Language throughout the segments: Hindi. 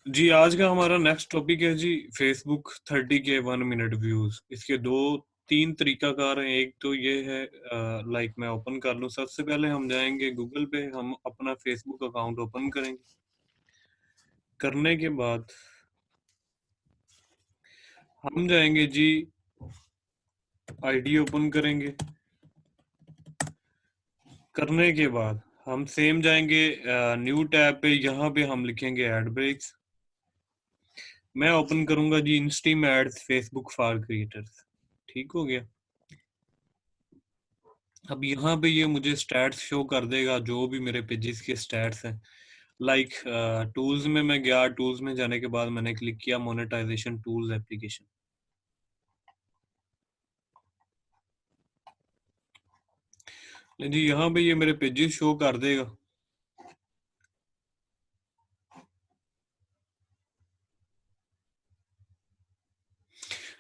जी, आज का हमारा नेक्स्ट टॉपिक है जी फेसबुक 30 के 1 मिनट व्यूज़। इसके 2-3 तरीकाकार हैं। एक तो ये है लाइक मैं ओपन कर लूँ। सबसे पहले हम जाएँगे गूगल पे, हम अपना फेसबुक अकाउंट ओपन करेंगे। करने के बाद हम जाएँगे जी आईडी ओपन करेंगे। करने के बाद हम सेम जाएँगे न्यू टैब पे, यहाँ पे हम लिखेंगे एड ब्रेक्स। मैं ओपन करूँगा जी इंस्टीम एड्स फेसबुक फॉर क्रिएटर्स। ठीक हो गया। अब यहाँ पे ये मुझे स्टैट्स शो कर देगा, जो भी मेरे पेजेस के स्टैट्स हैं। लाइक टूल्स में मैं गया, टूल्स में जाने के बाद मैंने क्लिक किया मोनेटाइजेशन टूल्स एप्लीकेशन। जी यहाँ पे ये मेरे पेजेस शो कर देगा।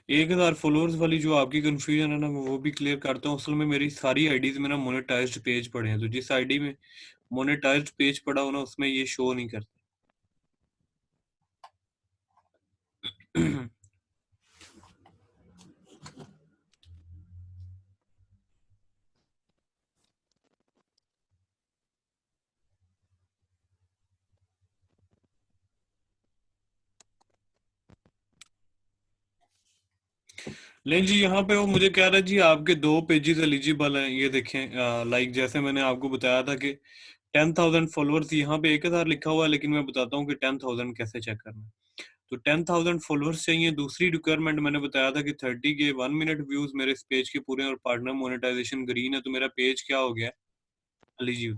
एक 1000 फॉलोअर्स वाली जो आपकी कंफ्यूजन है ना, मैं वो भी क्लियर करता हूँ। असल में मेरी सारी आईडीज में ना मोनेटाइज्ड पेज पड़े हैं, तो जिस आईडी में मोनेटाइज्ड पेज पड़ा हो ना, उसमें ये शो नहीं करते। नहीं जी, यहाँ पे वो मुझे कह रहा है जी आपके 2 पेजेस एलिजिबल हैं। ये देखें, लाइक जैसे मैंने आपको बताया था कि 10,000 फॉलोअर्स, यहाँ पे 1000 लिखा हुआ है, लेकिन मैं बताता हूँ कि 10,000 कैसे चेक करना है। तो 10,000 फॉलोअर्स चाहिए। दूसरी रिक्वायरमेंट मैंने बताया था कि 30 के 1 मिनट व्यूज मेरे इस पेज के पूरे और पार्टनर मोनेटाइजेशन ग्रीन है, तो मेरा पेज क्या हो गया, एलिजिबल।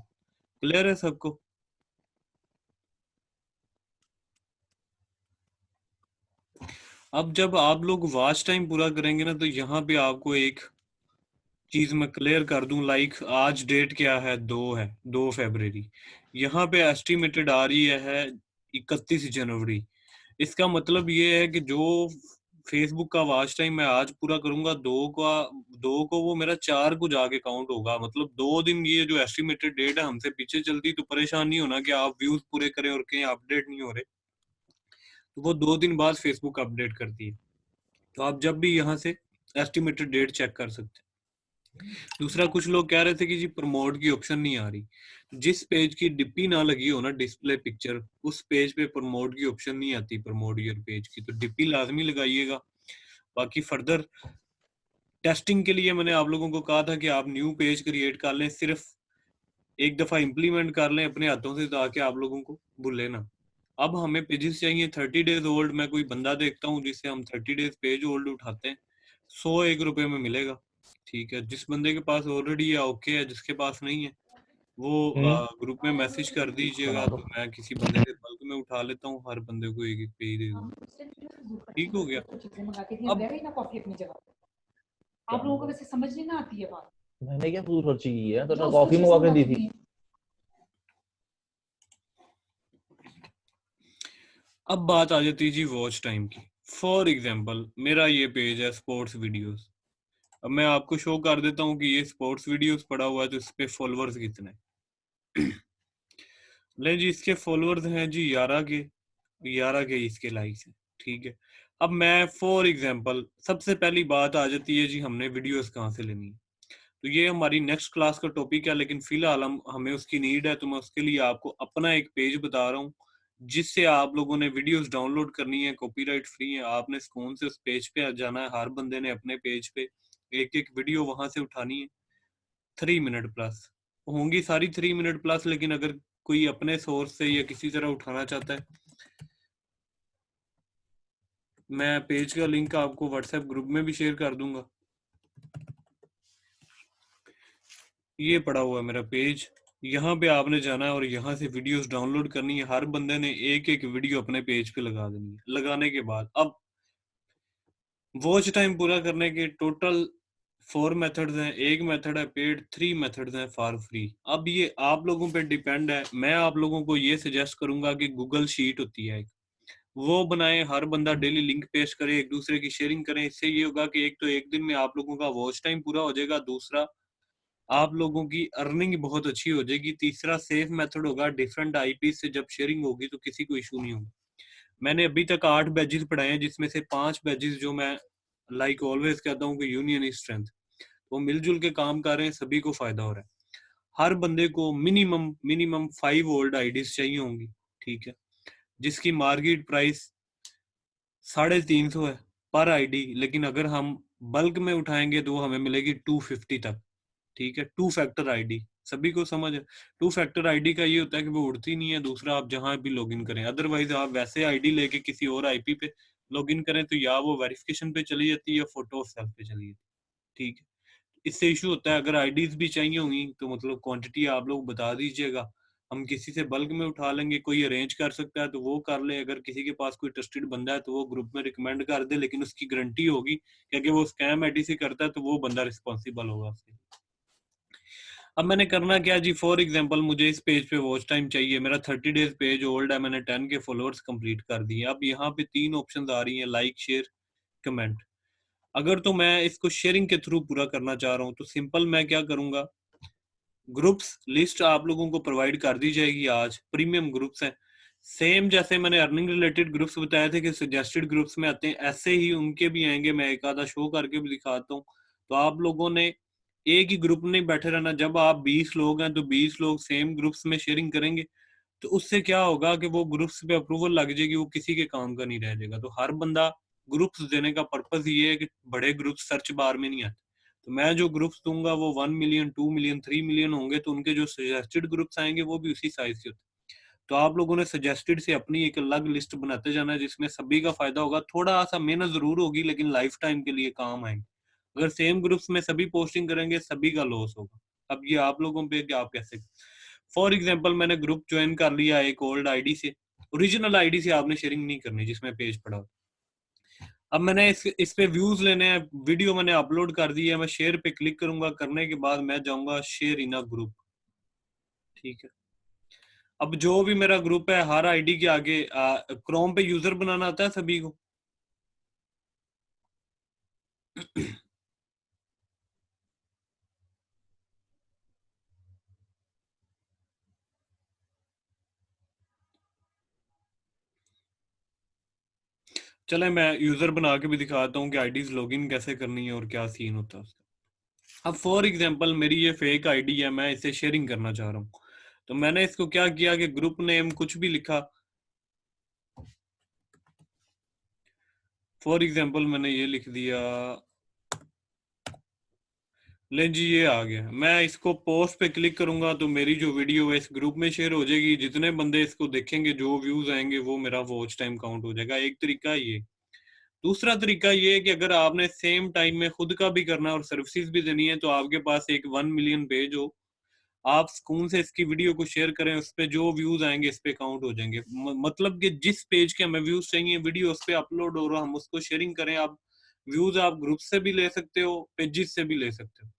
क्लियर है सबको? अब जब आप लोग वॉच टाइम पूरा करेंगे ना, तो यहाँ पे आपको एक चीज मैं क्लियर कर दूं। लाइक आज डेट क्या है, 2 फरवरी। यहाँ पे एस्टिमेटेड आ रही है 31 जनवरी। इसका मतलब ये है कि जो फेसबुक का वॉच टाइम मैं आज पूरा करूंगा, 2 को वो मेरा 4 को जाके काउंट होगा। मतलब 2 दिन, ये जो एस्टिमेटेड डेट है हमसे पीछे चलती, तो परेशान नहीं होना कि आप व्यूज पूरे करें और कहीं अपडेट नहीं हो रहे। तो वो 2 दिन बाद फेसबुक अपडेट करती है। तो आप जब भी यहाँ से एस्टिमेटेड डेट चेक कर सकते हैं। दूसरा, कुछ लोग कह रहे थे कि जी प्रमोट की ऑप्शन नहीं आ रही। जिस पेज की डिप्पी ना लगी हो ना, डिस्प्ले पिक्चर, उस पेज पे प्रमोट की ऑप्शन नहीं आती, प्रमोट योर पेज की। तो डिप्पी लाजमी लगाइएगा। बाकी फर्दर टेस्टिंग के लिए मैंने आप लोगों को कहा था कि आप न्यू पेज क्रिएट कर लें, सिर्फ एक दफा इम्प्लीमेंट कर लें अपने हाथों से, ताकि आप लोगों को भूले ना। अब हमें पेजेस चाहिए 30 डेज ओल्ड। मैं कोई बंदा देखता हूँ जिससे हम 30 डेज पेज ओल्ड उठाते हैं, 101 रुपए में मिलेगा। ठीक है, जिस बंदे के पास ऑलरेडी है ओके है, जिसके पास नहीं है वो ग्रुप में मैसेज कर दीजिएगा, बना दो। तो मैं किसी बंदे से बल्क में उठा लेता हूँ, हर बंदे को एक एक पेज दे दूंगा। ठीक हो गया। चीजें मंगाती थी, अब अब रह गई ना कॉफी अपनी जगह। आप लोगों को वैसे समझ नहीं ना आती है बात। मैंने क्या फजूल खर्ची की है, तो जो ना उसको कॉफी चीजें मंगवा के दी मंगाती थी। थी। अब बात आ जाती है जी वॉच टाइम की। फॉर एग्जाम्पल मेरा ये पेज है स्पोर्ट्स वीडियोस। अब मैं आपको शो कर देता हूँ कि ये स्पोर्ट्स वीडियोस पड़ा हुआ है, तो इस पे फॉलोअर्स कितने हैं। ले जी, इसके फॉलोअर्स हैं जी 11 के इसके लाइक्स हैं। ठीक है। अब मैं फॉर एग्जांपल, सबसे पहली बात आ जाती है जी हमने वीडियोस कहाँ से लेनी है। तो ये हमारी नेक्स्ट क्लास का टॉपिक है, लेकिन फिलहाल हमें उसकी नीड है, तो मैं उसके लिए आपको अपना एक पेज बता रहा हूँ जिससे आप लोगों ने वीडियोस डाउनलोड करनी है, कॉपीराइट फ्री है। आपने सुकून से उस पेज पे जाना है, हर बंदे ने अपने पेज पे एक एक वीडियो वहां से उठानी है। 3 मिनट प्लस होंगी सारी, 3 मिनट प्लस। लेकिन अगर कोई अपने सोर्स से या किसी तरह उठाना चाहता है, मैं पेज का लिंक आपको व्हाट्सएप ग्रुप में भी शेयर कर दूंगा। ये पड़ा हुआ है मेरा पेज, यहाँ पे आपने जाना है और यहाँ से वीडियोस डाउनलोड करनी है। हर बंदे ने एक एक वीडियो अपने पेज पे लगा देनी है। लगाने के बाद अब वॉच टाइम पूरा करने के टोटल 4 मेथड्स हैं। एक मेथड है पेड, 3 मेथड्स हैं फॉर फ्री। अब ये आप लोगों पे डिपेंड है। मैं आप लोगों को ये सजेस्ट करूंगा कि गूगल शीट होती है एक, वो बनाएं। हर बंदा डेली लिंक पेस्ट करे, एक दूसरे की शेयरिंग करें। इससे ये होगा कि एक तो एक दिन में आप लोगों का वॉच टाइम पूरा हो जाएगा, दूसरा आप लोगों की अर्निंग बहुत अच्छी हो जाएगी, तीसरा सेफ मेथड होगा। डिफरेंट आईपी से जब शेयरिंग होगी तो किसी को इशू नहीं होगा। मैंने अभी तक 8 बैचेस पढ़ाए हैं, जिसमें से 5 बैचेस जो मैं लाइक ऑलवेज कहता हूँ कि यूनियन इज स्ट्रेंथ, वो मिलजुल के काम कर रहे हैं, सभी को फायदा हो रहा है। हर बंदे को मिनिमम मिनिमम 5 ओल्ड आईडीज चाहिए होंगी, ठीक है, जिसकी मार्केट प्राइस 350 है पर आईडी, लेकिन अगर हम बल्क में उठाएंगे तो हमें मिलेगी 250 तक, ठीक है। 2 फैक्टर आईडी सभी को समझ है। 2 फैक्टर आईडी का ये होता है कि वो उड़ती नहीं है, दूसरा आप जहां भी लॉगिन करें, अदरवाइज आप वैसे आईडी लेके किसी और आईपी पे लॉगिन करें तो या वो वेरिफिकेशन पे चली जाती है या फोटो ऑफ सेल्फ पे चली जाती है, ठीक है। इससे इशू होता है। अगर आईडीज भी चाहिए होंगी तो मतलब क्वांटिटी आप लोग बता दीजिएगा, हम किसी से बल्क में उठा लेंगे, कोई अरेंज कर सकता है तो वो कर ले, अगर किसी के पास कोई ट्रस्टेड बंदा है तो वो ग्रुप में रिकमेंड कर दे, लेकिन उसकी गारंटी होगी कि अगर वो स्कैम आईडी से करता है तो वो बंदा रिस्पॉन्सिबल होगा उसके। अब मैंने करना क्या जी, फॉर एग्जांपल मुझे इस पेज पे वॉच टाइम चाहिए, मेरा 30 डेज पेज ओल्ड है, मैंने 10 के फॉलोअर्स कंप्लीट कर दिए। अब यहाँ पे 3 ऑप्शंस आ रही हैं, लाइक, शेयर, कमेंट। अगर तो मैं इसको शेयरिंग के थ्रू पूरा करना चाह रहा हूँ तो सिंपल मैं क्या करूंगा, ग्रुप्स लिस्ट आप लोगों को प्रोवाइड कर दी जाएगी। आज प्रीमियम ग्रुप्स हैं, सेम जैसे मैंने अर्निंग रिलेटेड ग्रुप्स बताए थे कि सजेस्टेड ग्रुप्स में आते हैं, ऐसे ही उनके भी आएंगे। मैं एक आधा शो करके भी दिखाता हूँ। तो आप लोगों ने एक ही ग्रुप में बैठे रहना। जब आप 20 लोग हैं तो 20 लोग सेम ग्रुप्स में शेयरिंग करेंगे, तो उससे क्या होगा कि वो ग्रुप्स पे अप्रूवल लग जाएगी, वो किसी के काम का नहीं रह जाएगा। तो हर बंदा ग्रुप्स देने का पर्पस ये है कि बड़े ग्रुप सर्च बार में नहीं आते। तो मैं जो ग्रुप्स दूंगा वो 1 मिलियन, 2 मिलियन, 3 मिलियन होंगे, तो उनके जो सजेस्टेड ग्रुप्स आएंगे वो भी उसी साइज के होते हैं। तो आप लोगों ने सजेस्टेड से अपनी एक अलग लिस्ट बनाते जाना है, जिसमें सभी का फायदा होगा। थोड़ा सा मेहनत जरूर होगी लेकिन लाइफ टाइम के लिए काम आएंगे। अगर सेम ग्रुप्स में सभी पोस्टिंग करेंगे सभी का लॉस होगा। अब ये आप लोगों पे कि आप कैसे। फॉर एग्जाम्पल मैंने ग्रुप ज्वाइन कर लिया एक ओल्ड आईडी से, ओरिजिनल आईडी से आपने शेयरिंग नहीं करनी जिसमें पेज पड़ा हो। अब मैंने इस पे व्यूज लेने हैं, वीडियो मैंने अपलोड कर दी है, मैं शेयर पे क्लिक करूंगा, करने के बाद मैं जाऊंगा शेयर इन अ ग्रुप, ठीक है। अब जो भी मेरा ग्रुप है हर आईडी के आगे क्रोम पे यूजर बनाना आता है सभी को। चले मैं यूजर बना के भी दिखाता हूँ कि आईडीज लॉगिन कैसे करनी है और क्या सीन होता है उसका। अब फॉर एग्जांपल मेरी ये फेक आईडी है, मैं इसे शेयरिंग करना चाह रहा हूँ। तो मैंने इसको क्या किया कि ग्रुप नेम कुछ भी लिखा। फॉर एग्जांपल मैंने ये लिख दिया, ले जी ये आ गया। मैं इसको पोस्ट पे क्लिक करूंगा तो मेरी जो वीडियो है इस ग्रुप में शेयर हो जाएगी। जितने बंदे इसको देखेंगे जो व्यूज आएंगे वो मेरा वॉच टाइम काउंट हो जाएगा। एक तरीका ये। दूसरा तरीका ये है कि अगर आपने सेम टाइम में खुद का भी करना है और सर्विसेज भी देनी है तो आपके पास एक 1 मिलियन पेज हो, आप सुकून से इसकी वीडियो को शेयर करें, उस पे जो व्यूज आएंगे इस पे काउंट हो जाएंगे। मतलब कि जिस पेज के हमें व्यूज चाहिए वीडियो उस पे अपलोड हो रहा, हम उसको शेयरिंग करें। आप व्यूज आप ग्रुप से भी ले सकते हो, पेजेस से भी ले सकते हो।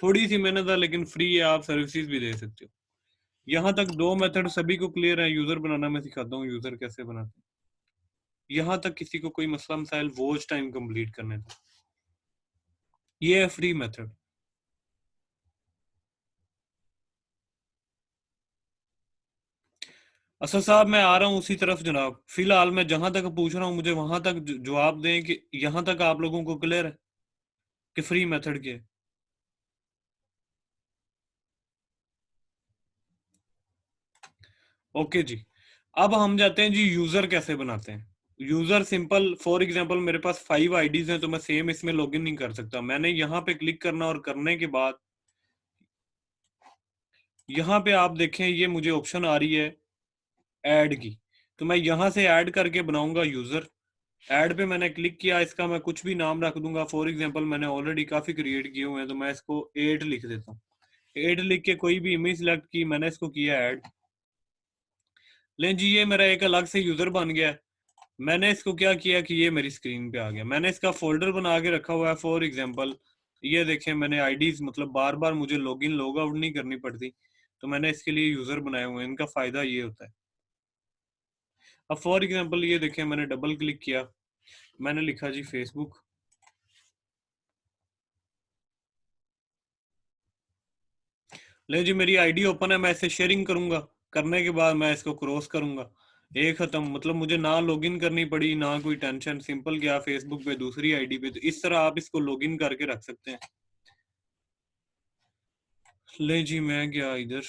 थोड़ी सी मेहनत है लेकिन फ्री है, आप सर्विसेज भी दे सकते हो। यहाँ तक 2 मेथड सभी को क्लियर है। यूजर बनाना मैं सिखाता हूँ, यूजर कैसे बनाते हैं। यहाँ तक किसी को कोई मसला मसाइल वॉच टाइम कंप्लीट करने का, ये है फ्री मेथड। असद साहब मैं आ रहा हूँ उसी तरफ जनाब। फिलहाल मैं जहां तक पूछ रहा हूँ मुझे वहां तक जवाब दें कि यहाँ तक आप लोगों को क्लियर है कि फ्री मेथड के। ओके जी। अब हम जाते हैं जी यूजर कैसे बनाते हैं। यूजर सिंपल, फॉर एग्जांपल मेरे पास 5 आईडीज हैं तो मैं सेम इसमें लॉगिन नहीं कर सकता। मैंने यहाँ पे क्लिक करना और करने के बाद यहाँ पे आप देखें ये मुझे ऑप्शन आ रही है ऐड की। तो मैं यहाँ से ऐड करके बनाऊंगा यूजर। ऐड पे मैंने क्लिक किया, इसका मैं कुछ भी नाम रख दूंगा। फॉर एग्जांपल मैंने ऑलरेडी काफी क्रिएट किए हुए हैं तो मैं इसको 8 लिख देता हूँ। 8 लिख के कोई भी इमेज सिलेक्ट की, मैंने इसको किया ऐड। लें जी ये मेरा एक अलग से यूजर बन गया है। मैंने इसको क्या किया कि ये मेरी स्क्रीन पे आ गया। मैंने इसका फोल्डर बना के रखा हुआ है। फॉर एग्जांपल ये देखें मैंने आईडीज, मतलब बार बार मुझे लॉगिन लॉग आउट नहीं करनी पड़ती, तो मैंने इसके लिए यूजर बनाए हुए हैं। इनका फायदा ये होता है। अब फॉर एग्जांपल ये देखें मैंने डबल क्लिक किया, मैंने लिखा जी फेसबुक। ले जी मेरी आईडी ओपन है, मैं इसे शेयरिंग करूंगा। करने के बाद मैं इसको क्रॉस करूंगा। एक खत्म, मतलब मुझे ना लॉगिन करनी पड़ी ना कोई टेंशन, सिंपल गया फेसबुक पे दूसरी आईडी पे। तो इस तरह आप इसको लॉगिन करके रख सकते हैं। ले जी मैं गया इधर,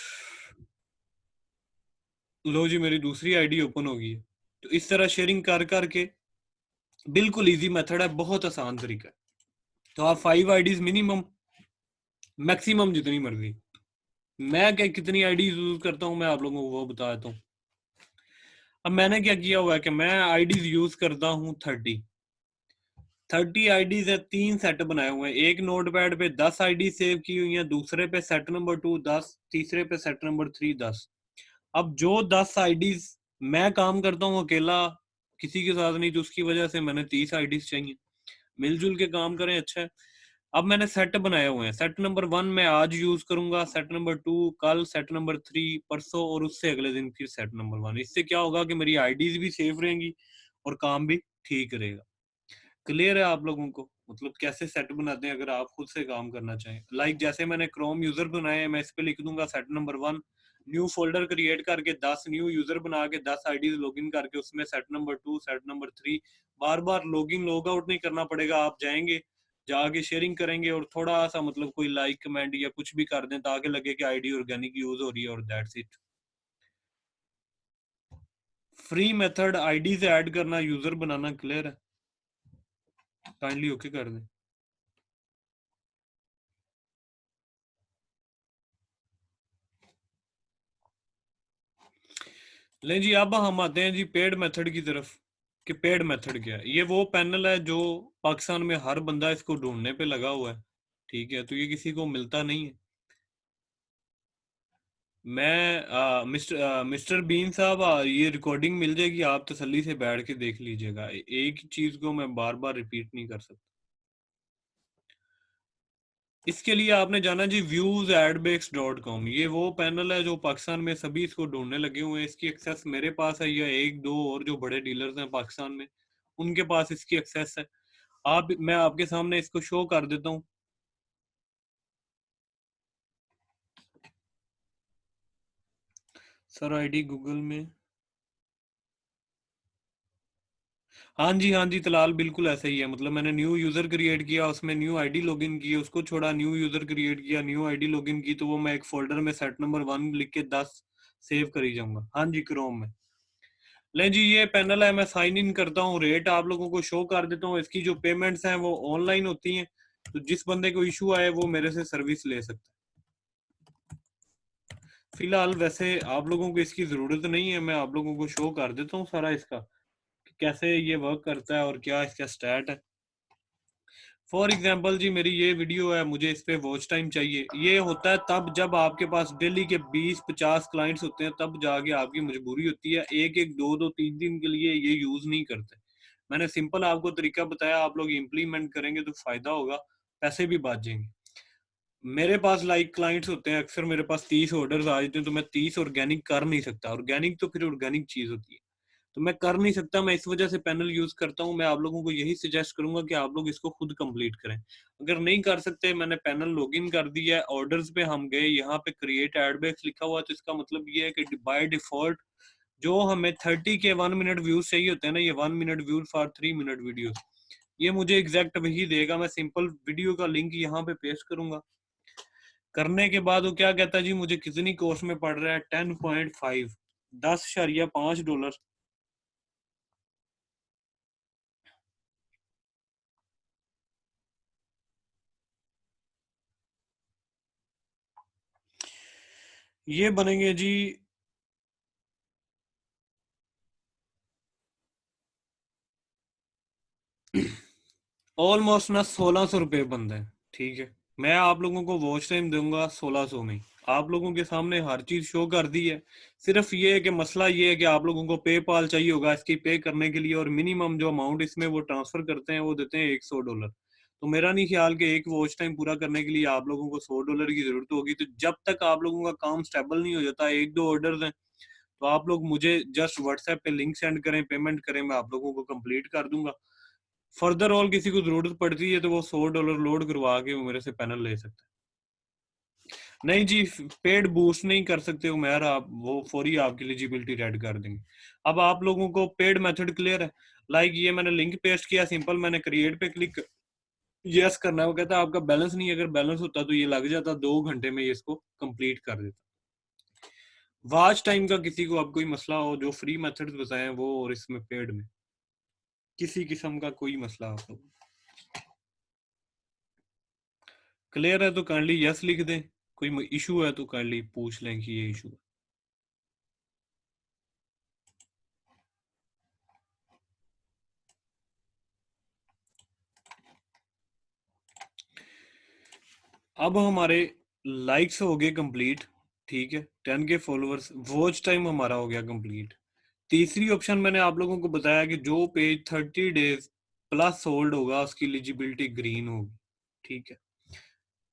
लो जी मेरी दूसरी आईडी ओपन हो गई है। तो इस तरह शेयरिंग कर करके बिल्कुल इजी मेथड है, बहुत आसान तरीका है। तो आप 5 आईडीज मिनिमम, मैक्सिमम जितनी मर्जी। मैं क्या कितनी आईडीज यूज करता हूँ मैं आप लोगों को वो बता देता हूँ। अब मैंने क्या किया हुआ है कि मैं आईडीज यूज करता हूँ 30 आईडीज है, 3 सेट बनाए हुए हैं। एक नोटपैड पे 10 आईडी सेव की हुई है, दूसरे पे सेट नंबर 2 10, तीसरे पे सेट नंबर 3 10। अब जो 10 आईडीज मैं काम करता हूँ अकेला, किसी के साथ नहीं, तो उसकी वजह से मैंने 30 आईडीज चाहिए। मिलजुल के काम करें, अच्छा है। अब मैंने सेट बनाए हुए हैं। सेट नंबर 1 मैं आज यूज करूंगा, सेट नंबर 2 कल, सेट नंबर 3 परसों, और उससे अगले दिन फिर सेट नंबर 1। इससे क्या होगा कि मेरी आईडीज भी सेफ रहेंगी और काम भी ठीक रहेगा। क्लियर है आप लोगों को, मतलब कैसे सेट बनाते हैं अगर आप खुद से काम करना चाहें। लाइक जैसे मैंने क्रोम यूजर बनाए हैं, मैं इस पे लिख दूंगा set number 1, new folder create करके 10 न्यू यूजर बना के 10 आईडीज लॉगिन करके उसमें सेट नंबर 2 सेट नंबर 3। बार बार लॉगिन लॉग आउट नहीं करना पड़ेगा, आप जाएंगे जाके शेयरिंग करेंगे और थोड़ा सा मतलब कोई लाइक कमेंट या कुछ भी कर दें ताकि लगे कि आईडी ऑर्गेनिक यूज हो रही है, और that's it. Free method ID से ऐड करना, यूजर बनाना, क्लियर है? काइंडली ओके कर दें। ले जी अब हम आते हैं जी पेड मेथड की तरफ, कि पेड मेथड क्या है। ये वो पैनल है जो पाकिस्तान में हर बंदा इसको ढूंढने पे लगा हुआ है, ठीक है। तो ये किसी को मिलता नहीं है। मैं मिस्टर बीन साहब, ये रिकॉर्डिंग मिल जाएगी, आप तसल्ली से बैठ के देख लीजिएगा। एक ही चीज को मैं बार बार रिपीट नहीं कर सकता। इसके लिए आपने जाना जी viewsadbase.com। ये वो पैनल है जो पाकिस्तान में सभी इसको ढूंढने लगे हुए हैं। इसकी एक्सेस मेरे पास है या एक दो और जो बड़े डीलर्स हैं पाकिस्तान में, उनके पास इसकी एक्सेस है। आप मैं आपके सामने इसको शो कर देता हूँ। सर आईडी गूगल में, हाँ जी तलाल बिल्कुल ऐसा ही है। मतलब मैंने न्यू यूजर क्रिएट किया, उसमें न्यू आईडी लॉगिन की, उसको छोड़ा, न्यू यूजर क्रिएट किया, न्यू आईडी लॉगिन की, तो वो मैं एक फोल्डर में सेट नंबर 1 लिख के 10 सेव करी जाऊंगा। हाँ जी क्रोम में। ले जी ये पैनल है, मैं साइन इन करता हूँ, रेट आप लोगों को शो कर देता हूँ। इसकी जो पेमेंट्स हैं वो ऑनलाइन होती हैं, तो जिस बंदे को इशू आए वो मेरे से सर्विस ले सकता है। फिलहाल वैसे आप लोगों को इसकी जरूरत नहीं है, मैं आप लोगों को शो कर देता हूँ सारा इसका कि कैसे ये वर्क करता है और क्या इसका स्टैट है। फॉर एग्जाम्पल जी मेरी ये वीडियो है, मुझे इस पे वॉच टाइम चाहिए। ये होता है तब जब आपके पास डेली के 20-50 क्लाइंट्स होते हैं, तब जाके आपकी मजबूरी होती है। एक एक दो दो तीन दिन के लिए ये यूज नहीं करते। मैंने सिंपल आपको तरीका बताया, आप लोग इम्प्लीमेंट करेंगे तो फायदा होगा, पैसे भी बच जाएंगे। मेरे पास लाइक क्लाइंट्स होते हैं अक्सर, मेरे पास 30 ऑर्डर्स आ जाते हैं, तो मैं 30 ऑर्गेनिक कर नहीं सकता। ऑर्गेनिक तो फिर ऑर्गेनिक चीज होती है, तो मैं कर नहीं सकता। मैं इस वजह से पैनल यूज करता हूं। मैं आप लोगों को यही सजेस्ट करूंगा कि आप लोग इसको खुद कंप्लीट करें। अगर नहीं कर सकते, मैंने पैनल लॉगिन कर दिया है, ऑर्डर्स पे हम गए, यहाँ पे क्रिएट एडबैक्स लिखा हुआ है, तो इसका मतलब ये है कि बाय डिफॉल्ट जो हमें 30 के 1 मिनट व्यूज चाहिए होते हैं ना, ये 1 minute views for 3 minute video, ये मुझे एग्जैक्ट वही देगा। मैं सिंपल वीडियो का लिंक यहाँ पे पेस्ट करूंगा। करने के बाद वो क्या कहता है जी, मुझे कितनी कॉस्ट में पड़ रहा है, 10.5, $10.5। ये बनेंगे जी ऑलमोस्ट ना 1600 रुपये बनते हैं, ठीक है। मैं आप लोगों को वॉच टाइम दूंगा 1600 में। आप लोगों के सामने हर चीज शो कर दी है। सिर्फ ये है कि मसला ये है कि आप लोगों को पेपाल चाहिए होगा इसकी पे करने के लिए, और मिनिमम जो अमाउंट इसमें वो ट्रांसफर करते हैं वो देते हैं $100। तो मेरा नहीं ख्याल कि एक वॉच टाइम पूरा करने के लिए आप लोगों को $100 की जरूरत होगी। तो जब तक आप लोगों का काम स्टेबल नहीं हो जाता, एक दो ऑर्डर हैं, तो आप लोग मुझे जस्ट व्हाट्सएप पे लिंक सेंड करें, पेमेंट करें, मैं आप लोगों को कंप्लीट कर दूंगा। फर्दर ऑल किसी को जरूरत पड़ती है तो वो $100 लोड करवा के वो मेरे से पैनल ले सकता है। नहीं जी, पेड बूस्ट नहीं कर सकते उमैर आप, वो फौरी आपकी एलिजिबिलिटी रेड कर देंगे। अब आप लोगों को पेड मेथड क्लियर है? लाइक ये मैंने लिंक पेस्ट किया, सिंपल मैंने क्रिएट पे क्लिक यस करना है। वो कहता है आपका बैलेंस नहीं है, अगर बैलेंस होता तो ये लग जाता 2 घंटे में, ये इसको कंप्लीट कर देता। वॉच टाइम का किसी को अब कोई मसला हो, जो फ्री मेथड्स बताए वो और इसमें पेड में किसी किस्म का कोई मसला आप लोग क्लियर है तो काइंडली यस लिख दें। कोई इशू है तो काइंडली पूछ लें कि ये इशू है। अब हमारे लाइक्स हो गए कंप्लीट, ठीक है, 10 के फॉलोअर्स, वॉच टाइम हमारा हो गया कंप्लीट। तीसरी ऑप्शन मैंने आप लोगों को बताया कि जो पेज 30 डेज प्लस होल्ड होगा उसकी एलिजिबिलिटी ग्रीन होगी, ठीक है।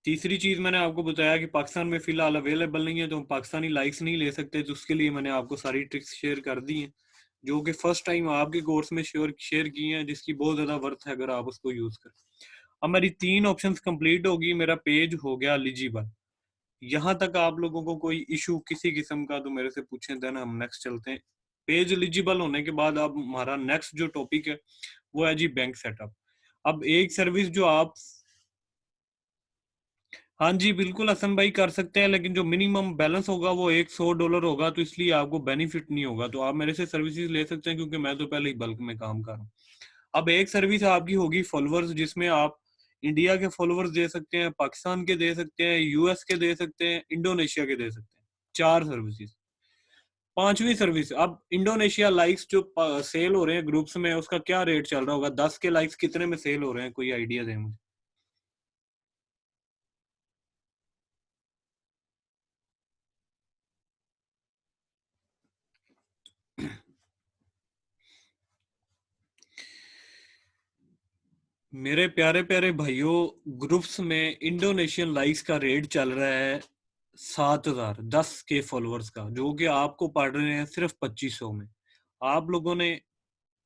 तीसरी चीज मैंने आपको बताया कि पाकिस्तान में फिलहाल अवेलेबल नहीं है तो हम पाकिस्तानी लाइक्स नहीं ले सकते, तो उसके लिए मैंने आपको सारी ट्रिक्स शेयर कर दी हैं, जो कि फर्स्ट टाइम आपके कोर्स में शेयर की हैं, जिसकी बहुत ज्यादा वर्थ है अगर आप उसको यूज करें। अब मेरी 3 ऑप्शंस कंप्लीट होगी, मेरा पेज हो गया एलिजिबल। यहाँ तक आप लोगों को कोई इशू किसी किस्म का तो मेरे से पूछें, देन हम नेक्स्ट चलते हैं। पेज एलिजिबल होने के बाद अब हमारा नेक्स्ट जो टॉपिक है वो है जी बैंक सेटअप। अब एक सर्विस जो आप, हाँ जी बिल्कुल हसन भाई कर सकते हैं, लेकिन जो मिनिमम बैलेंस होगा वो $100 होगा, तो इसलिए आपको बेनिफिट नहीं होगा। तो आप मेरे से सर्विसेज ले सकते हैं क्योंकि मैं तो पहले ही बल्क में काम कर रहा हूँ। अब एक सर्विस आपकी होगी फॉलोअर्स, जिसमें आप इंडिया के फॉलोअर्स दे सकते हैं, पाकिस्तान के दे सकते हैं, यूएस के दे सकते हैं, इंडोनेशिया के दे सकते हैं। 4 सर्विसेज। पांचवी सर्विस, अब इंडोनेशिया लाइक्स जो सेल हो रहे हैं ग्रुप्स में, उसका क्या रेट चल रहा होगा? 10 के लाइक्स कितने में सेल हो रहे हैं, कोई आइडिया दें मुझे। मेरे प्यारे प्यारे भाइयों, ग्रुप्स में इंडोनेशियन लाइक्स का रेट चल रहा है 7,000, 10 के फॉलोअर्स का, जो कि आपको पड़ रहे हैं सिर्फ 2500 में। आप लोगों ने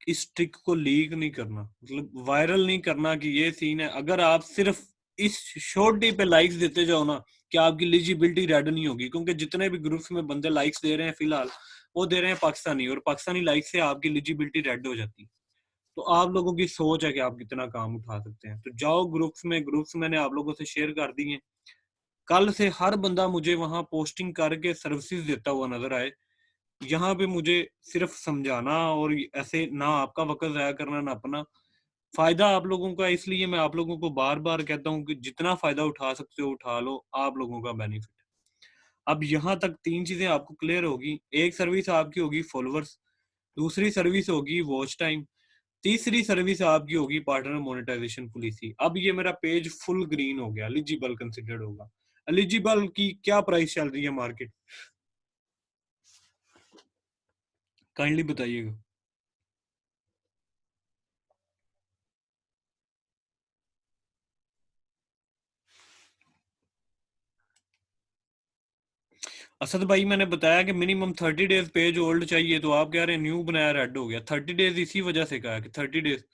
इस ट्रिक को लीक नहीं करना, मतलब वायरल नहीं करना कि ये सीन है। अगर आप सिर्फ इस शॉर्ट पे लाइक्स देते जाओ ना, कि आपकी एलिजिबिलिटी रेड नहीं होगी, क्योंकि जितने भी ग्रुप्स में बंदे लाइक्स दे रहे हैं फिलहाल, वो दे रहे हैं पाकिस्तानी, और पाकिस्तानी लाइक से आपकी एलिजिबिलिटी रेड हो जाती है। तो आप लोगों की सोच है कि आप कितना काम उठा सकते हैं, तो जाओ ग्रुप्स में। ग्रुप्स मैंने आप लोगों से शेयर कर दिए। कल से हर बंदा मुझे वहां पोस्टिंग करके सर्विसेज देता हुआ नजर आए। यहाँ पे मुझे सिर्फ समझाना और ऐसे ना आपका वक्त जाया करना ना अपना, फायदा आप लोगों का। इसलिए मैं आप लोगों को बार बार कहता हूँ कि जितना फायदा उठा सकते हो उठा लो, आप लोगों का बेनिफिट। अब यहाँ तक 3 चीजें आपको क्लियर होगी। एक सर्विस आपकी होगी फॉलोअर्स, दूसरी सर्विस होगी वॉच टाइम, तीसरी सर्विस आपकी होगी पार्टनर मोनेटाइजेशन पॉलिसी। अब ये मेरा पेज फुल ग्रीन हो गया, एलिजिबल कंसिडर्ड होगा। एलिजिबल की क्या प्राइस चल रही है मार्केट, काइंडली बताइएगा। असद भाई मैंने बताया कि मिनिमम 30 डेज पेज ओल्ड चाहिए, तो आप कह रहे हैं न्यू बनाया रेड हो गया। 30 डेज इसी वजह से कहा कि 30 डेज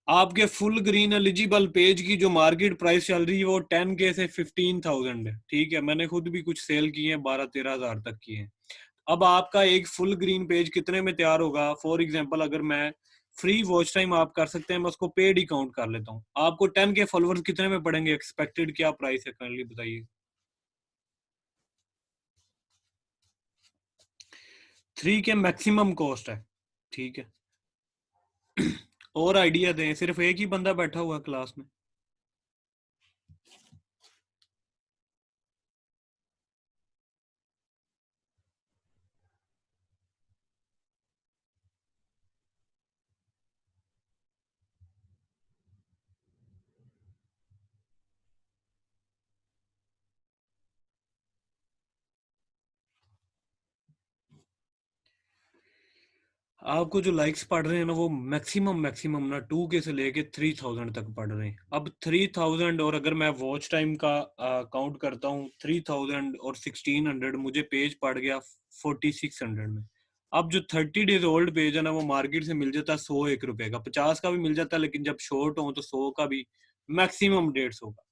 आपके फुल ग्रीन एलिजिबल पेज की जो मार्केट प्राइस चल रही है वो 10K से 15,000 है, ठीक है। मैंने खुद भी कुछ सेल किए हैं, 12-13 हजार तक किए हैं। अब आपका एक फुल ग्रीन पेज कितने में तैयार होगा? फॉर एग्जांपल अगर मैं फ्री वॉच टाइम आप कर सकते हैं, मैं उसको पेड ही काउंट कर लेता हूँ, आपको 10K फॉलोअर्स कितने में पड़ेंगे? एक्सपेक्टेड क्या प्राइस है करंटली बताइए। 3K मैक्सिमम कॉस्ट है, ठीक है। और आइडिया दें, सिर्फ एक ही बंदा बैठा हुआ क्लास में। आपको जो लाइक्स पढ़ रहे हैं ना, वो मैक्सिमम मैक्सिमम ना 2K से लेके 3,000 तक पढ़ रहे हैं। अब 3,000, और अगर मैं वॉच टाइम का काउंट करता हूँ 3,000 और 1,600, मुझे पेज पड़ गया 4,600 में। अब जो 30 डेज ओल्ड पेज है ना, वो मार्केट से मिल जाता है 101 रुपए का, 50 का भी मिल जाता है, लेकिन जब शॉर्ट हो तो 100 का भी, मैक्सिमम 150 का।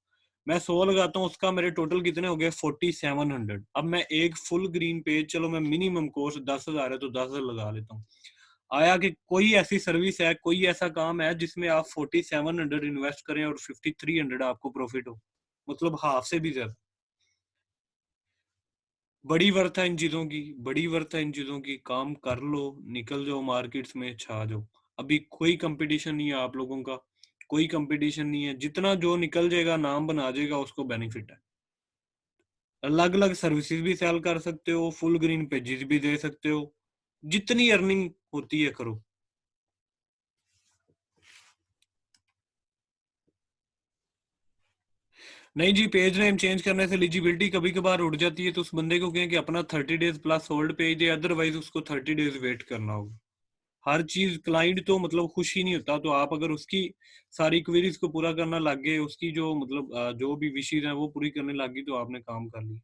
मैं 100 लगाता हूँ, उसका मेरे टोटल कितने हो गए 4700। अब मैं एक फुल ग्रीन पेज, चलो मैं मिनिमम कोर्स 10,000 है तो 10,000 लगा लेता हूँ। आया कि कोई ऐसी सर्विस है, कोई ऐसा काम है जिसमें आप 4700 इन्वेस्ट करें और 5300 आपको प्रॉफिट हो, मतलब हाफ से भी ज्यादा। बड़ी वर्थ है इन चीजों की, बड़ी वर्थ है इन चीजों की। काम कर लो, निकल जाओ मार्केट्स में, छा जाओ। अभी कोई कंपटीशन नहीं है आप लोगों का, कोई कंपटीशन नहीं है। जितना जो निकल जाएगा, नाम बना जाएगा, उसको बेनिफिट है। अलग अलग सर्विसेज भी सेल कर सकते हो, फुल ग्रीन पेजेस भी दे सकते हो, जितनी अर्निंग होती है करो। नहीं जी, पेज नेम चेंज करने से एलिजिबिलिटी कभी कभार उड़ जाती है, तो उस बंदे को कहें कि अपना 30 डेज प्लस होल्ड पेज दे, अदरवाइज उसको 30 डेज वेट करना होगा। हर चीज क्लाइंट तो मतलब खुश ही नहीं होता, तो आप अगर उसकी सारी क्वेरीज को पूरा करना लग गए, उसकी जो मतलब जो भी विशेज है वो पूरी करने लग गई, तो आपने काम कर लिया।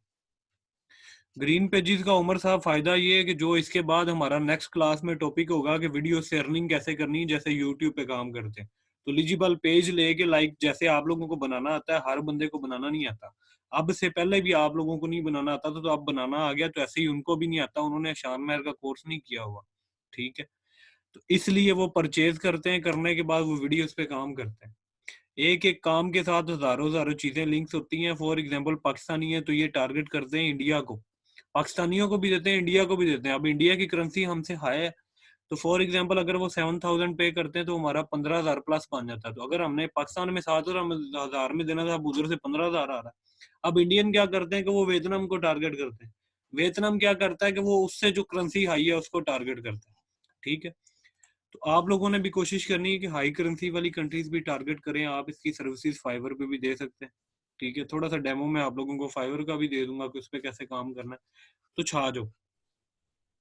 ग्रीन पेजेस का उमर साहब फायदा ये है कि जो इसके बाद हमारा नेक्स्ट क्लास में टॉपिक होगा कि वीडियो से अर्निंग कैसे करनी है, जैसे यूट्यूब पे काम करते हैं, तो एलिजिबल पेज लेके लाइक जैसे आप लोगों को बनाना आता है, हर बंदे को बनाना नहीं आता। अब से पहले भी आप लोगों को नहीं बनाना आता था, तो अब बनाना आ गया, तो ऐसे ही उनको भी नहीं आता, उन्होंने शान महर का कोर्स नहीं किया हुआ, ठीक है। तो इसलिए वो परचेज करते हैं, करने के बाद वो वीडियोस पे काम करते हैं। एक एक काम के साथ हजारों हजारों चीजें लिंक्स होती हैं। फॉर एग्जांपल पाकिस्तानी है तो ये टारगेट करते हैं इंडिया को, पाकिस्तानियों को भी देते हैं, इंडिया को भी देते हैं। अब इंडिया की करेंसी हमसे हाई है, तो फॉर एग्जांपल अगर वो 7,000 पे करते हैं तो हमारा 15,000 प्लस बन जाता है। तो अगर हमने पाकिस्तान में 7,000 में देना था, अब उधर से 15,000 आ रहा है। अब इंडियन क्या करते हैं कि वो वियतनाम को टारगेट करते हैं, वियतनाम क्या करता है कि वो उससे जो करेंसी हाई है उसको टारगेट करता है, ठीक है। तो आप लोगों ने भी कोशिश करनी है कि हाई करेंसी वाली कंट्रीज भी टारगेट करें। आप इसकी सर्विसेज फाइवर पे भी दे सकते हैं, ठीक है। थोड़ा सा डेमो में आप लोगों को फाइवर का भी दे दूंगा कि उस पर कैसे काम करना है। तो छा जाओ,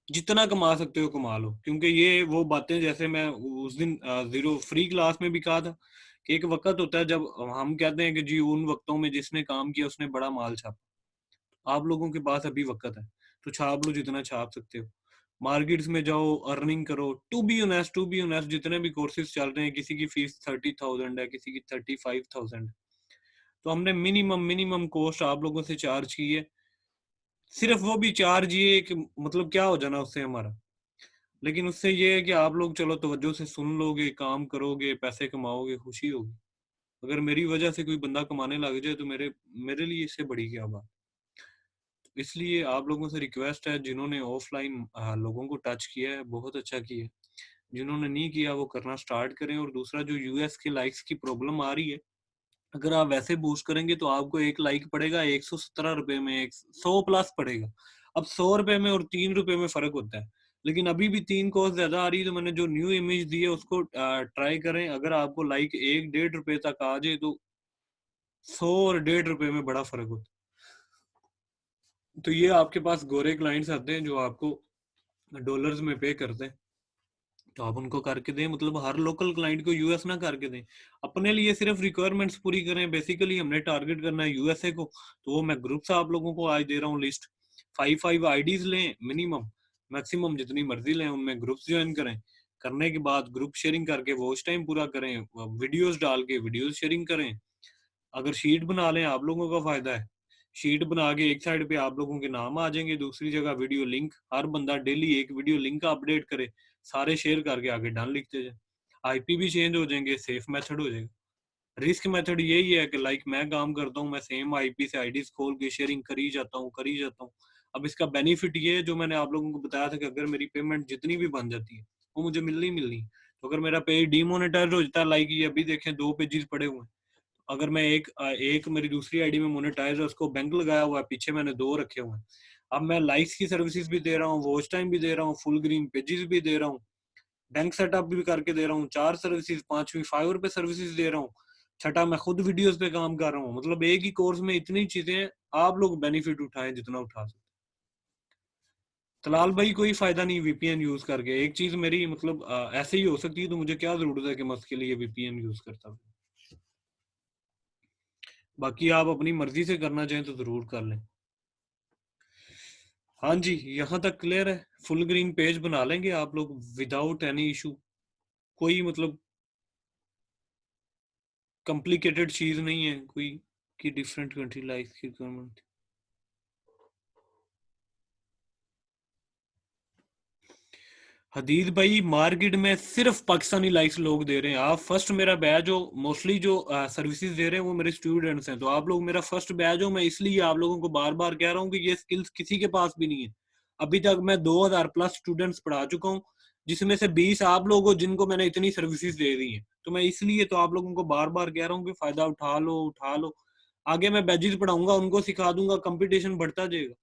जितना कमा सकते हो कमा लो, क्योंकि ये वो बातें जैसे मैं उस दिन जीरो फ्री क्लास में भी कहा था कि एक वक्त होता है जब हम कहते हैं कि जी उन वक्तों में जिसने काम किया उसने बड़ा माल छापा। आप लोगों के पास अभी वक्त है, तो छाप लो जितना छाप सकते हो। मार्केट्स में जाओ, अर्निंग करो। टू बी ऑनेस्ट जितने भी कोर्सेज चल रहे हैं, किसी की फीस 30,000 है, किसी की 35,000। तो हमने मिनिमम मिनिमम कॉस्ट आप लोगों से चार्ज की है, सिर्फ वो भी चार्ज ये कि मतलब क्या हो जाना उससे हमारा, लेकिन उससे ये है कि आप लोग चलो तवज्जो से सुन लोगे, काम करोगे, पैसे कमाओगे, खुशी होगी। अगर मेरी वजह से कोई बंदा कमाने लग जाए तो मेरे मेरे लिए इससे बड़ी क्या बात। इसलिए आप लोगों से रिक्वेस्ट है, जिन्होंने ऑफलाइन लोगों को टच किया है बहुत अच्छा किया है, जिन्होंने नहीं किया वो करना स्टार्ट करें। और दूसरा, जो यूएस के लाइक्स की प्रॉब्लम आ रही है, अगर आप वैसे बूस्ट करेंगे तो आपको एक लाइक पड़ेगा 117 रुपए में, 100 प्लस पड़ेगा। अब 100 रुपए में और 3 रुपए में फर्क होता है, लेकिन अभी भी 3 कॉस्ट ज्यादा आ रही है। तो मैंने जो न्यू इमेज दी है उसको ट्राई करें। अगर आपको लाइक 1-1.5 रुपए तक आ जाए तो 100 और 1.5 रुपए में बड़ा फर्क होता है। तो ये आपके पास गोरे क्लाइंट्स आते हैं जो आपको डॉलर्स में पे करते हैं, तो आप उनको करके दें। मतलब हर लोकल क्लाइंट को यूएस ना करके दें, अपने लिए सिर्फ रिक्वायरमेंट्स पूरी करें। बेसिकली हमने टारगेट करना है यूएसए को, तो वो मैं ग्रुप्स आप लोगों को आज दे रहा हूँ लिस्ट। 5 आईडीज लें मिनिमम, मैक्सिमम जितनी मर्जी लें, उनमें ग्रुप्स ज्वाइन करें। करने के बाद ग्रुप शेयरिंग करके वॉच टाइम पूरा करें, वीडियोस डाल के वीडियोस शेयरिंग करें। अगर शीट बना लें, आप लोगों का फायदा है। शीट बना के एक साइड पे आप लोगों के नाम आ जाएंगे, दूसरी जगह वीडियो लिंक। हर बंदा डेली एक वीडियो लिंक अपडेट करे, सारे शेयर करके आगे डन लिखते जाए। आईपी भी चेंज हो जाएंगे, सेफ मेथड हो जाएगा। रिस्क मेथड यही है कि लाइक मैं काम करता हूँ, मैं सेम आईपी से आईडीज खोल के शेयरिंग करी जाता हूँ, करी जाता हूँ। अब इसका बेनिफिट ये है, जो मैंने आप लोगों को बताया था कि अगर मेरी पेमेंट जितनी भी बन जाती है वो मुझे मिलनी मिलनी। तो अगर मेरा पेज डीमोनेटाइज हो जाता है, लाइक ये अभी देखें 2 पेजेस पड़े हुए हैं, अगर मैं एक मेरी दूसरी आईडी में मोनेटाइज है, उसको बैंक लगाया हुआ है, पीछे मैंने 2 रखे हुए हैं। अब मैं लाइक्स की सर्विसेज भी दे रहा हूँ, वॉच टाइम भी दे रहा हूँ, फुल ग्रीन पेजेस भी दे रहा हूँ, बैंक सेटअप भी करके दे रहा हूँ, 4 सर्विसेज, 5वीं फाइवर पे सर्विसेज दे रहा हूँ, छठा मैं खुद वीडियोस पे काम कर रहा हूँ। मतलब एक ही कोर्स में इतनी चीजें, आप लोग बेनिफिट उठाएं जितना उठा सकते। तलाल भाई कोई फायदा नहीं वीपीएन यूज करके। एक चीज मेरी मतलब ऐसे ही हो सकती है, तो मुझे क्या जरूरत है कि मैं उसके लिए वीपीएन यूज करता हूँ। बाकी आप अपनी मर्जी से करना चाहें तो जरूर कर लें। हाँ जी, यहाँ तक क्लियर है। फुल ग्रीन पेज बना लेंगे आप लोग विदाउट एनी इशू। कोई मतलब कॉम्प्लिकेटेड चीज नहीं है कोई। कि डिफरेंट कंट्री लाइक की गवर्नमेंट। हदीद भाई मार्केट में सिर्फ पाकिस्तानी लाइक्स लोग दे रहे हैं। आप फर्स्ट मेरा बैच जो मोस्टली जो सर्विसेज दे रहे हैं वो मेरे स्टूडेंट्स हैं, तो आप लोग मेरा फर्स्ट बैच हो। मैं इसलिए आप लोगों को बार बार कह रहा हूँ कि ये स्किल्स किसी के पास भी नहीं है। अभी तक मैं 2000 प्लस स्टूडेंट्स पढ़ा चुका हूँ, जिसमें से 20 आप लोग हो जिनको मैंने इतनी सर्विसेज दे दी है। तो मैं इसलिए तो आप लोगों को बार बार कह रहा हूँ कि फायदा उठा लो, उठा लो। आगे मैं बैचेस पढ़ाऊंगा, उनको सिखा दूंगा, कंपटीशन बढ़ता जाएगा।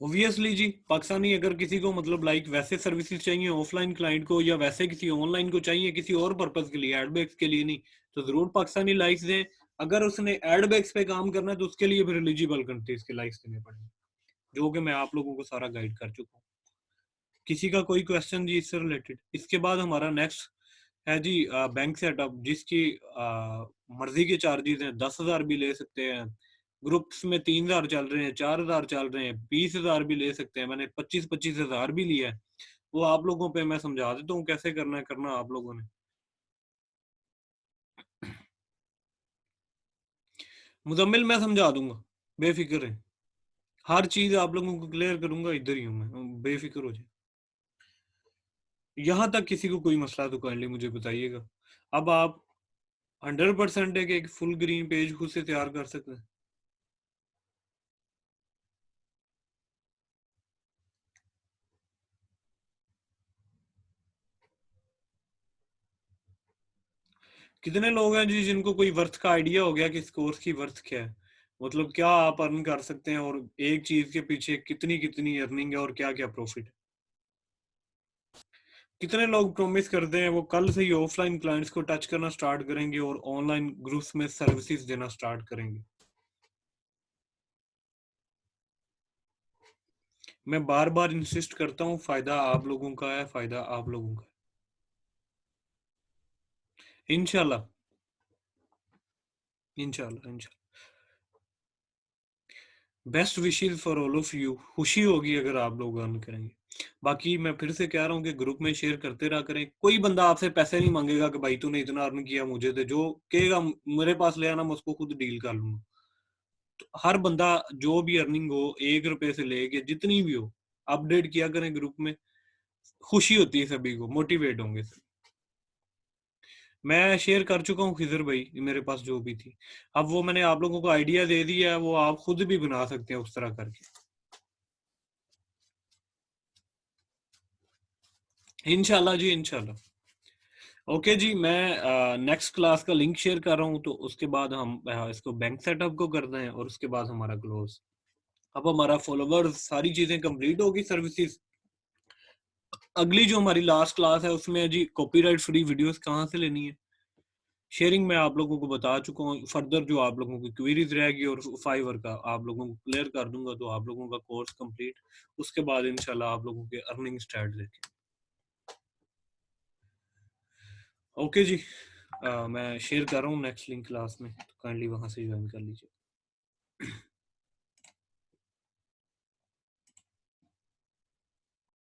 ऑब्वियसली जी, पाकिस्तानी अगर किसी को मतलब लाइक वैसे सर्विसेज चाहिए ऑफलाइन क्लाइंट को, या वैसे किसी ऑनलाइन को चाहिए किसी और पर्पस के लिए, एडबैक्स के लिए नहीं, तो जरूर पाकिस्तानी लाइक्स दें। अगर उसने एडबैक्स पे काम करना है तो उसके लिए फिर एलिजिबल कंट्रीज के लाइक्स देने पड़ेंगे, जो कि मैं आप लोगों को सारा गाइड कर चुका हूँ। किसी का कोई क्वेश्चन जी इससे रिलेटेड? इसके बाद हमारा नेक्स्ट है जी बैंक सेटअप, जिसकी मर्जी के चार्जेस हैं। 10,000 भी ले सकते हैं, ग्रुप्स में 3,000 चल रहे हैं, 4,000 चल रहे हैं, 20,000 भी ले सकते हैं। मैंने 25,000 भी लिया है। वो आप लोगों पे मैं समझा देता हूँ कैसे करना है, करना आप लोगों ने। मुजम्मिल मैं समझा दूंगा, बेफिक्र है। हर चीज आप लोगों को क्लियर करूंगा, इधर ही हूँ मैं, बेफिक्र हो जाए। यहाँ तक किसी को कोई मसला तो काइंडली मुझे बताइएगा। अब आप 100% है कि एक फुल ग्रीन पेज खुद से तैयार कर सकते हैं? कितने लोग हैं जी जिनको कोई वर्थ का आइडिया हो गया कि इस कोर्स की वर्थ क्या है, मतलब क्या आप अर्न कर सकते हैं, और एक चीज के पीछे कितनी कितनी अर्निंग है और क्या क्या प्रॉफिट है? कितने लोग प्रॉमिस करते हैं वो कल से ही ऑफलाइन क्लाइंट्स को टच करना स्टार्ट करेंगे और ऑनलाइन ग्रुप्स में सर्विसेज देना स्टार्ट करेंगे? मैं बार बार इंसिस्ट करता हूँ, फायदा आप लोगों का है, फायदा आप लोगों का है। इंशाल्लाह, इंशाल्लाह, इंशाल्लाह। Best wishes for all of you. खुशी होगी अगर आप लोग अर्न करेंगे। बाकी मैं फिर से कह रहा हूँ कि ग्रुप में शेयर करते रहा करें। कोई बंदा आपसे पैसे नहीं मांगेगा कि भाई तूने इतना अर्न किया मुझे दे, जो कहेगा मेरे पास ले आना, मैं उसको खुद डील कर लूंगा। तो हर बंदा जो भी अर्निंग हो, 1 रुपए से लेके जितनी भी हो, अपडेट किया करें ग्रुप में। खुशी होती है सभी को, मोटिवेट होंगे सभी। मैं शेयर कर चुका हूँ खिजर भाई, मेरे पास जो भी थी। अब वो मैंने आप लोगों को आइडिया दे दिया है, वो आप खुद भी बना सकते हैं उस तरह करके। इंशाल्लाह जी, इंशाल्लाह। ओके जी, मैं नेक्स्ट क्लास का लिंक शेयर कर रहा हूँ, तो उसके बाद हम इसको बैंक सेटअप को करते हैं, और उसके बाद हमारा क्लोज। अब हमारा फॉलोवर्स सारी चीजें कंप्लीट होगी, सर्विसेज। अगली जो हमारी लास्ट क्लास है उसमें जी कॉपीराइट फ्री वीडियोस कहाँ से लेनी है, शेयरिंग मैं आप लोगों को बता चुका हूँ। फर्दर जो आप लोगों की क्वेरीज रहेगी और फाइवर का आप लोगों को क्लियर कर दूंगा, तो आप लोगों का कोर्स कंप्लीट। उसके बाद इंशाल्लाह आप लोगों के अर्निंग स्टार्ट देखें। ओके जी, मैं शेयर कर रहा हूँ नेक्स्ट लिंक क्लास में, तो काइंडली वहां से ज्वाइन कर लीजिए।